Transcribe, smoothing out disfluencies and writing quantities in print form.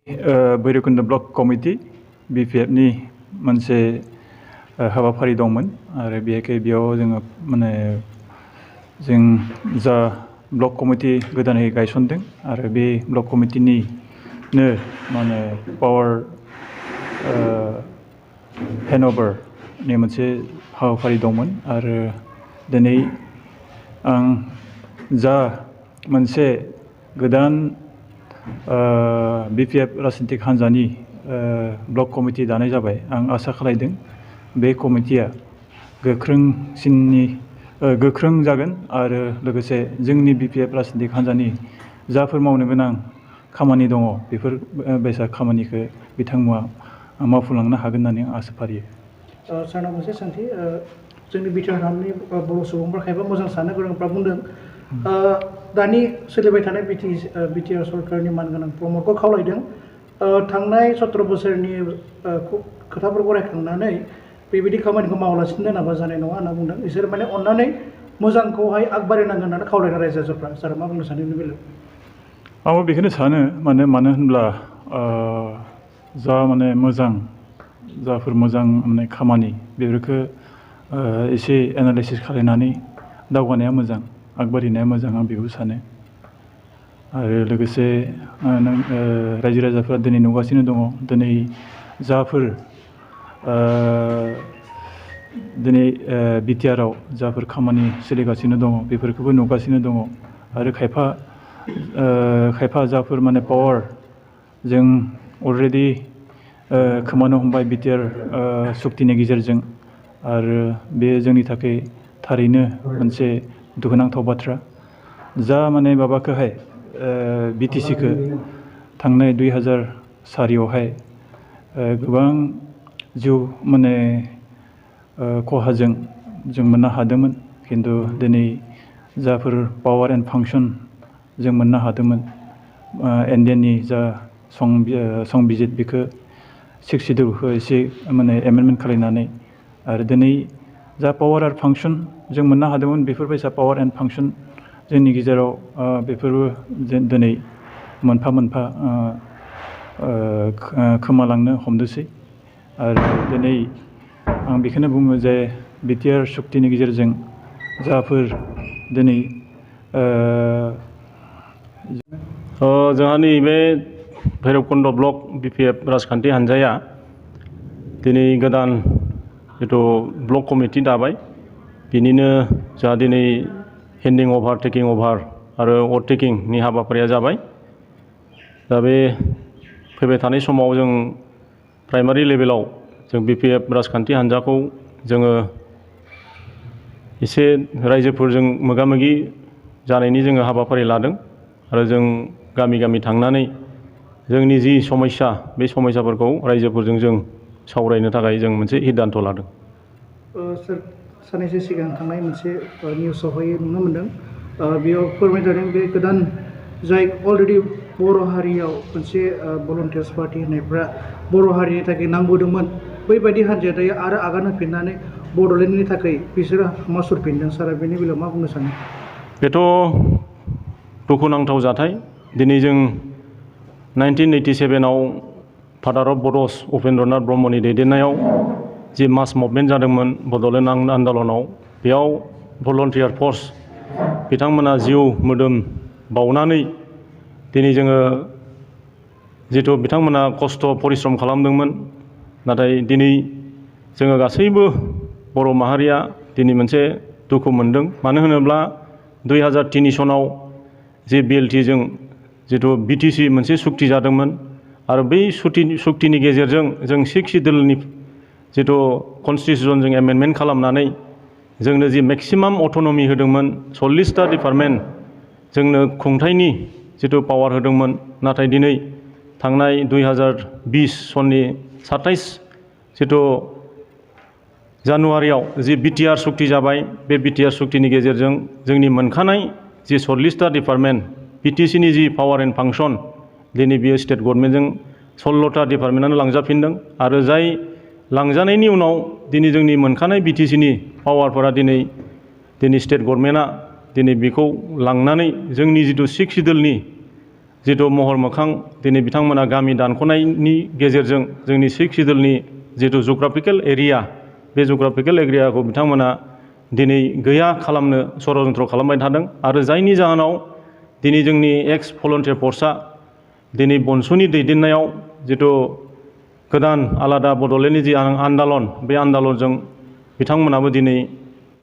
Bhairabkund block committee BPFनि मोनसे हाबाफारि दंमोन आरो बेयाव जोङो माने जों जा ब्लक कमिटि गोदानै गायसनदों आरो बे ब्लक कमिटिनिनो माने पावार हेन्डअभारनि मोनसे हाबाफारि दंमोन आरो दिनै आं जा मोनसे गोदान BPF राजनितिक हान्जानि ब्लक कमिटि दानाय जाबाय आं आसा खालामदों बे कमिटिया गोख्रों जागोन आरो लोगोसे जोंनि BPF राजनितिक हान्जानि जाफोर मावनो गोनां खामानि दङ बेफोर बायसा खामानिखौ बिथांमोना मावफुंलांनो हागोन होननानै आं आसा फारियो। सारनाव मोनसे सोंथि जोंनि बिटिआर हालामनि बर' सुबुंफोरा खायफा मोजां साननो गोरोंफ्रा बुंदों दानि सोलिबाय थानाय बिटिआर सरकारनि मानगोनां प्रमदखौ खावलायदों थांनाय 17 बोसोरनि खोथाफोरखौ रायखांनानै बेबायदि खामानिखौ मावालासिनो दोनाबा जानाय नङा होनना बुंदों बिसोर माने अन्नानै मोजांखौहाय आगबारिनांगोन होननानै खावलायदों रायजो राजाफ्रा सारा मा बुंनो सानो बेनि बेलायाव? आंबो बेखौनो सानो मानो होनब्ला जा माने जाफोर मोजां माने खामानि बेफोरखौ एसे एनालाइसिस खालामनानै दावगानाया मोजां आगबारिनाया मोजां आं बेखौ सानो आरो लोगोसे रायजो राजाफ्रा दिनै नुगासिनो दङ दिनै जाफोर दिनै बिटिआरआव जाफोर खामानि सोलिगासिनो दङ बेफोरखौबो नुगासिनो दङ आरो खायफा जाफोर माने पावार जों अलरेडि खोमानो हमबाय बिटिआर सुक्तिनि गेजेरजों आरो बे जोंनि थाखाय थारैनो मोनसे दुखुनांथाव बाथ्रा जा माने माबाखौहाय BTCखौ थांनाय 2004आवहाय गोबां जिउ माने खहाजों जों मोननो हादोंमोन खिन्थु दिनै जाफोर पावार एन्ड फांसन जों मोननो हादोंमोन NDNनि जा संबिजित बेखौ 6 सिडिउलखौ एसे माने एमेन्डमेन्ट खालामनानै आरो दिनै जा पावार आरो फांसन जों मोननो हादोंमोन बेफोरबायसा पावार एन्ड फांसन जोंनि गेजेराव बेफोरबो दिनै मोनफा मोनफा खोमालांनो हमदोंसै आरो दिनै आं बेखौनो बुङो जे बिटिआर सुक्तिनि गेजेरजों जाफोर दिनै जोंहा नैबे भैरबकुन्द ब्लक BPF राजखान्थि हान्जाया दिनै गोदान जिथु ब्लक कमिटि दाबाय बिनिनो जोंहा दिनै हेन्डिं अभार टेकिं अभार आरो अभारटेकिंनि हाबाफारिया जाबाय दा बे फैबाय थानाय समाव जों प्राइमारि लेभेलाव जों BPF राजखान्थि हान्जाखौ जोङो एसे रायजोफोरजों मोगा मोगि जानायनि जोङो हाबाफारि लादों आरो जों गामि गामि थांनानै जोंनि जि समस्या बे समस्याफोरखौ रायजोफोरजों जों सावरायनो थाखाय जों मोनसे सिद्धान्त लादों। सार साननैसो सिगां थांनाय मोनसे निउसावहाय नुनो मोन्दों बेयाव फोरमायजादों बे गोदान जाय अलरेडि बर' हारियाव मोनसे भलुन्टियार्स पार्टि होननायफ्रा बर' हारिनि थाखाय नांबोदोंमोन बैबायदि हान्जाया दायो आरो आगान होफिननानै बड'लेण्डनि थाखाय बिसोरो मासुरफिनदों सारा बेनि बेलायाव मा बुंनो सानो? बेथ' दुखुनांथाव जाथाय दिनै जों 1987आव फादार अफ बड'स उपेन्द्रनाथ ब्रह्मनि दैदेननायाव जि मास मुभमेन्ट जादोंमोन बड'लेण्ड आन्दलनाव बेयाव भलन्टियार फर्स बिथांमोना जिउ मोदोम बावनानै दिनै जोङो जिथु बिथांमोना खस्थ' परिश्रम खालामदोंमोन नाथाय दिनै जोङो गासैबो बर' माहारिया दिनै मोनसे दुखु मोनदों मानो होनोब्ला 2003 सनाव जे BLTजों जिथु BTC मोनसे सुक्ति जादोंमोन आरो बै सुक्तिनि गेजेरजों जों 6 सिडिउलनि जिथु कनस्टिटिउसनजों एमेन्डमेन्ट खालामनानै जोंनो जि मेक्सिमाम अट'नमि होदोंमोन 40टा डिपार्टमेन्ट जोंनो खुंथायनि जिथु पावार होदोंमोन नाथाय दिनै थांनाय 2020 सननि 27 जिथु जानुवारियाव जि BTR सुक्ति जाबाय बे BTR सुक्तिनि गेजेरजों जोंनि मोनखानाय जि 40टा डिपार्टमेन्ट BTCनि जि पावार एन्ड फांसन दिनै बियो स्टेट गभर्नमेन्टजों 16टा डिपार्टमेन्टआनो लांजाफिनदों आरो जाय लांजानायनि उनाव दिनै जोंनि मोनखानाय BTCनि पावारफोरा दिनै स्टेट गभर्नमेन्टआ दिनै बेखौ लांनानै जोंनि जिथु 6 सिडिउलनि जिथु महर मोखां दिनै बिथांमोना गामि दानख'नायनि गेजेरजों जोंनि सिख सिडुलनि जिथु जुग्राफिकेल एरिया बे जुग्राफिकेल एरियाखौ बिथांमोना दिनै गैया खालामनो षड़यन्त्र खालामबाय थादों आरो जायनि जाहोनाव दिनै जोंनि एक्स भलन्टियार फर्सआ दिनै बनसुनि दैदेननायाव जिथु गोदान आलादा बड'लेण्डनि जि आन्दलन बे आन्दलनजों बिथांमोनाबो दिनै